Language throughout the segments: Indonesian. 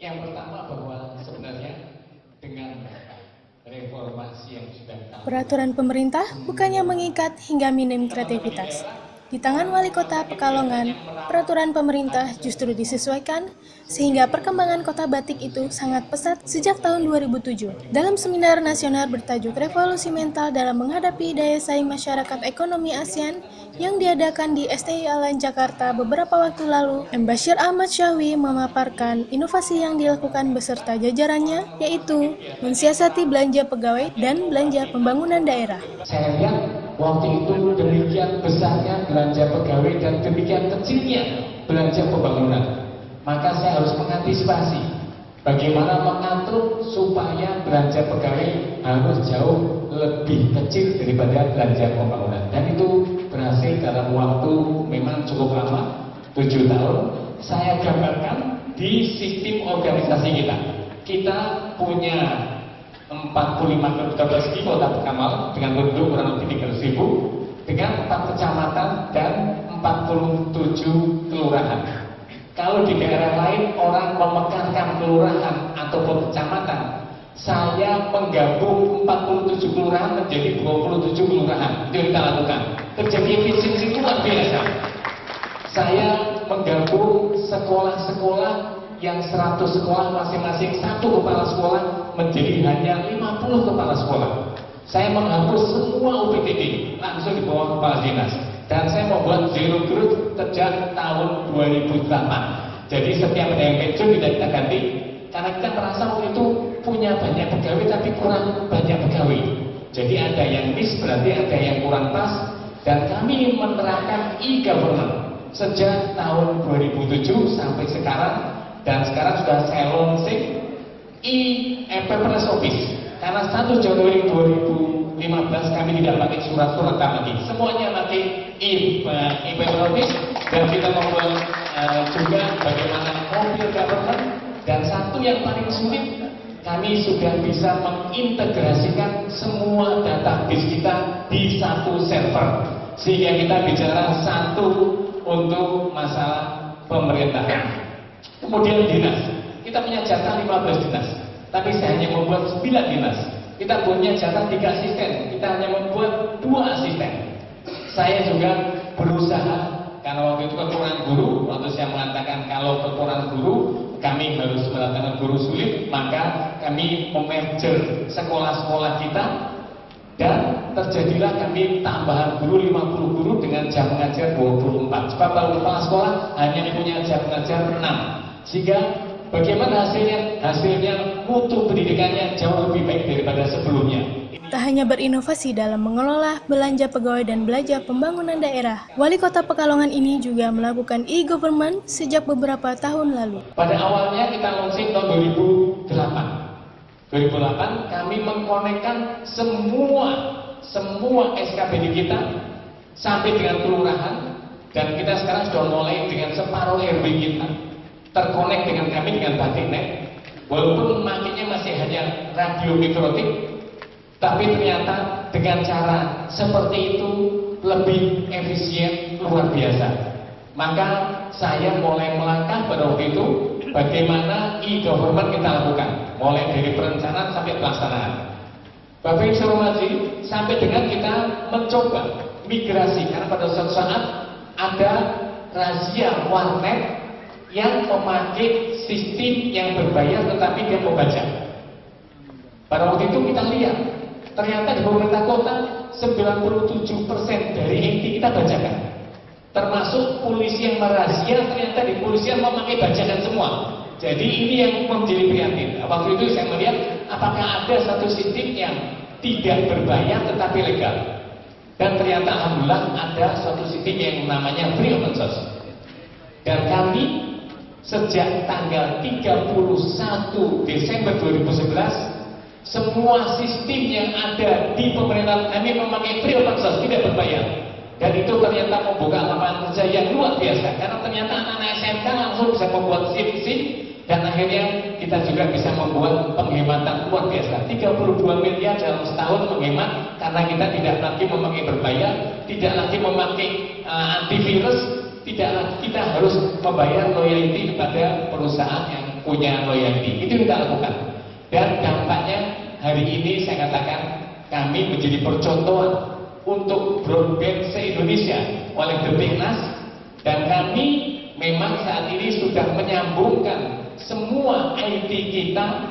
Yang pertama bahwa sebenarnya dengan reformasi yang sudah Peraturan pemerintah bukannya mengikat hingga minim kreativitas. Di tangan Wali Kota Pekalongan, peraturan pemerintah justru disesuaikan sehingga perkembangan kota batik itu sangat pesat sejak tahun 2007. Dalam seminar nasional bertajuk Revolusi Mental dalam menghadapi daya saing masyarakat ekonomi ASEAN yang diadakan di STI Alan Jakarta beberapa waktu lalu, M. Bashir Ahmad Syahwi memaparkan inovasi yang dilakukan beserta jajarannya, yaitu mensiasati belanja pegawai dan belanja pembangunan daerah. Saya lihat waktu itu demikian besarnya belanja pegawai dan demikian kecilnya belanja pembangunan. Maka saya harus mengantisipasi bagaimana mengatur supaya belanja pegawai harus jauh lebih kecil daripada belanja pembangunan. Dan itu berhasil dalam waktu memang cukup lama, 7 tahun. Saya gambarkan di sistem organisasi kita. Kita punya 45 kota persegi Kota Pekalongan dengan penduduk kurang lebih 300.000 dengan 4 kecamatan dan 47 kelurahan. Kalau di daerah lain orang memekarkan kelurahan ataupun kecamatan, saya menggabung 47 kelurahan menjadi 27 kelurahan. Itu yang kita lakukan. Terjadi efisiensi luar biasa. Saya menggabung sekolah-sekolah yang 100 sekolah masing-masing satu kepala sekolah menjadi hanya 50 kepala sekolah. Saya menghapus semua UPTD langsung di bawah kepala dinas. Dan saya membuat zero growth sejak tahun 2008. Jadi setiap ada yang pensiun kita ganti. Karena kita merasa waktu itu punya banyak pegawai tapi kurang banyak pegawai. Jadi ada yang miss, berarti ada yang kurang pas. Dan kami menerapkan e-government sejak tahun 2007 sampai sekarang. Dan sekarang sudah saya launching e-paperless office. Karena 1 Januari 2015 kami tidak pakai surat-surat lagi. Semuanya pakai e-paperless office. Dan kita membuat juga bagaimana mobil government. Dan satu yang paling sulit, kami sudah bisa mengintegrasikan semua database kita di satu server. Sehingga kita bicara satu untuk masalah pemerintahan. Kemudian dinas, kita punya jatah 15 dinas, tapi saya hanya membuat 9 dinas. Kita punya jatah 3 asisten, kita hanya membuat 2 asisten. Saya juga berusaha, karena waktu itu kekurangan guru, waktu saya mengatakan kalau kekurangan guru, kami harus mendatangkan guru sulit, maka kami memerger sekolah-sekolah kita, dan terjadilah kami tambahan guru 50 guru dengan jam mengajar 24. Sebab kalau kepala sekolah hanya punya jam mengajar 6. Sehingga bagaimana hasilnya? Hasilnya mutu pendidikannya jauh lebih baik daripada sebelumnya. Tak hanya berinovasi dalam mengelola belanja pegawai dan belanja pembangunan daerah, Wali Kota Pekalongan ini juga melakukan e-government sejak beberapa tahun lalu. Pada awalnya kita launching tahun 2008 kami mengkonekkan semua SKPD kita sampai dengan kelurahan, dan kita sekarang sudah mulai dengan separuh RW kita terkonek dengan kami dengan Batiknet. Walaupun makanya masih hanya radio mikrotik, tapi ternyata dengan cara seperti itu lebih efisien luar biasa. Maka saya mulai melangkah pada waktu itu bagaimana e-government kita lakukan, mulai dari perencanaan sampai pelaksanaan. Bapak Ibu Hormati, sampai dengan kita mencoba migrasi, karena pada suatu saat ada razia warnet yang memakai sistem yang berbayar tetapi dia membaca. Pada waktu itu kita lihat, ternyata di pemerintah kota 97% dari enti kita bacakan. Termasuk polisi yang merazia, ternyata di polisian memakai bajakan semua. Jadi ini yang menjadi prihatin. Waktu itu saya melihat apakah ada satu sistem yang tidak berbayar tetapi legal. Dan ternyata alhamdulillah ada suatu sistem yang namanya free open source. Dan kami sejak tanggal 31 Desember 2011 semua sistem yang ada di pemerintahan kami memakai free open source, tidak berbayar. Dan itu ternyata membuka lapangan kerja yang luar biasa, karena ternyata anak-anak SMK langsung bisa membuat SIM, dan akhirnya kita juga bisa membuat penghematan luar biasa. 32 miliar dalam setahun menghemat, karena kita tidak lagi memakai berbayar, tidak lagi memakai antivirus, tidak lagi kita harus membayar loyalty kepada perusahaan yang punya loyalty. Itu kita lakukan. Dan dampaknya hari ini saya katakan kami menjadi percontohan untuk broadband se-Indonesia oleh Detiknas, dan kami memang saat ini sudah menyambungkan semua IT kita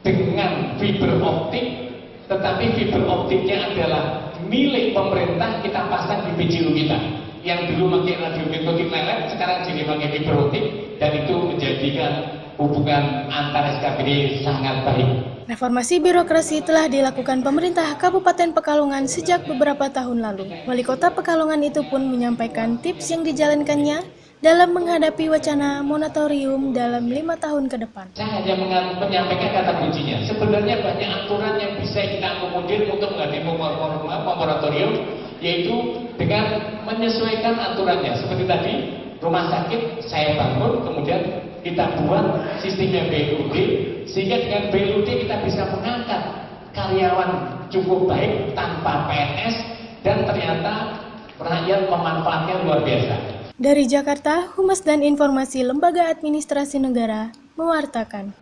dengan fiber optik, tetapi fiber optiknya adalah milik pemerintah, kita pasang di PJU kita. Yang dulu pakai radio mitotik lelet, sekarang jadi pakai fiber optik, dan itu menjadikan hubungan antar SKPD sangat baik. Reformasi birokrasi telah dilakukan pemerintah Kabupaten Pekalongan sejak beberapa tahun lalu. Wali Kota Pekalongan itu pun menyampaikan tips yang dijalankannya dalam menghadapi wacana moratorium dalam 5 tahun ke depan. Saya hanya menyampaikan kata kuncinya. Sebenarnya banyak aturan yang bisa kita akomodir untuk menghadapi moratorium, yaitu dengan menyesuaikan aturannya. Seperti tadi, rumah sakit saya bangun, kemudian kita buat sistemnya BLUD, sehingga dengan BLUD kita bisa mengangkat karyawan cukup baik tanpa PNS, dan ternyata rakyat memanfaatkan luar biasa. Dari Jakarta, Humas dan Informasi Lembaga Administrasi Negara mewartakan.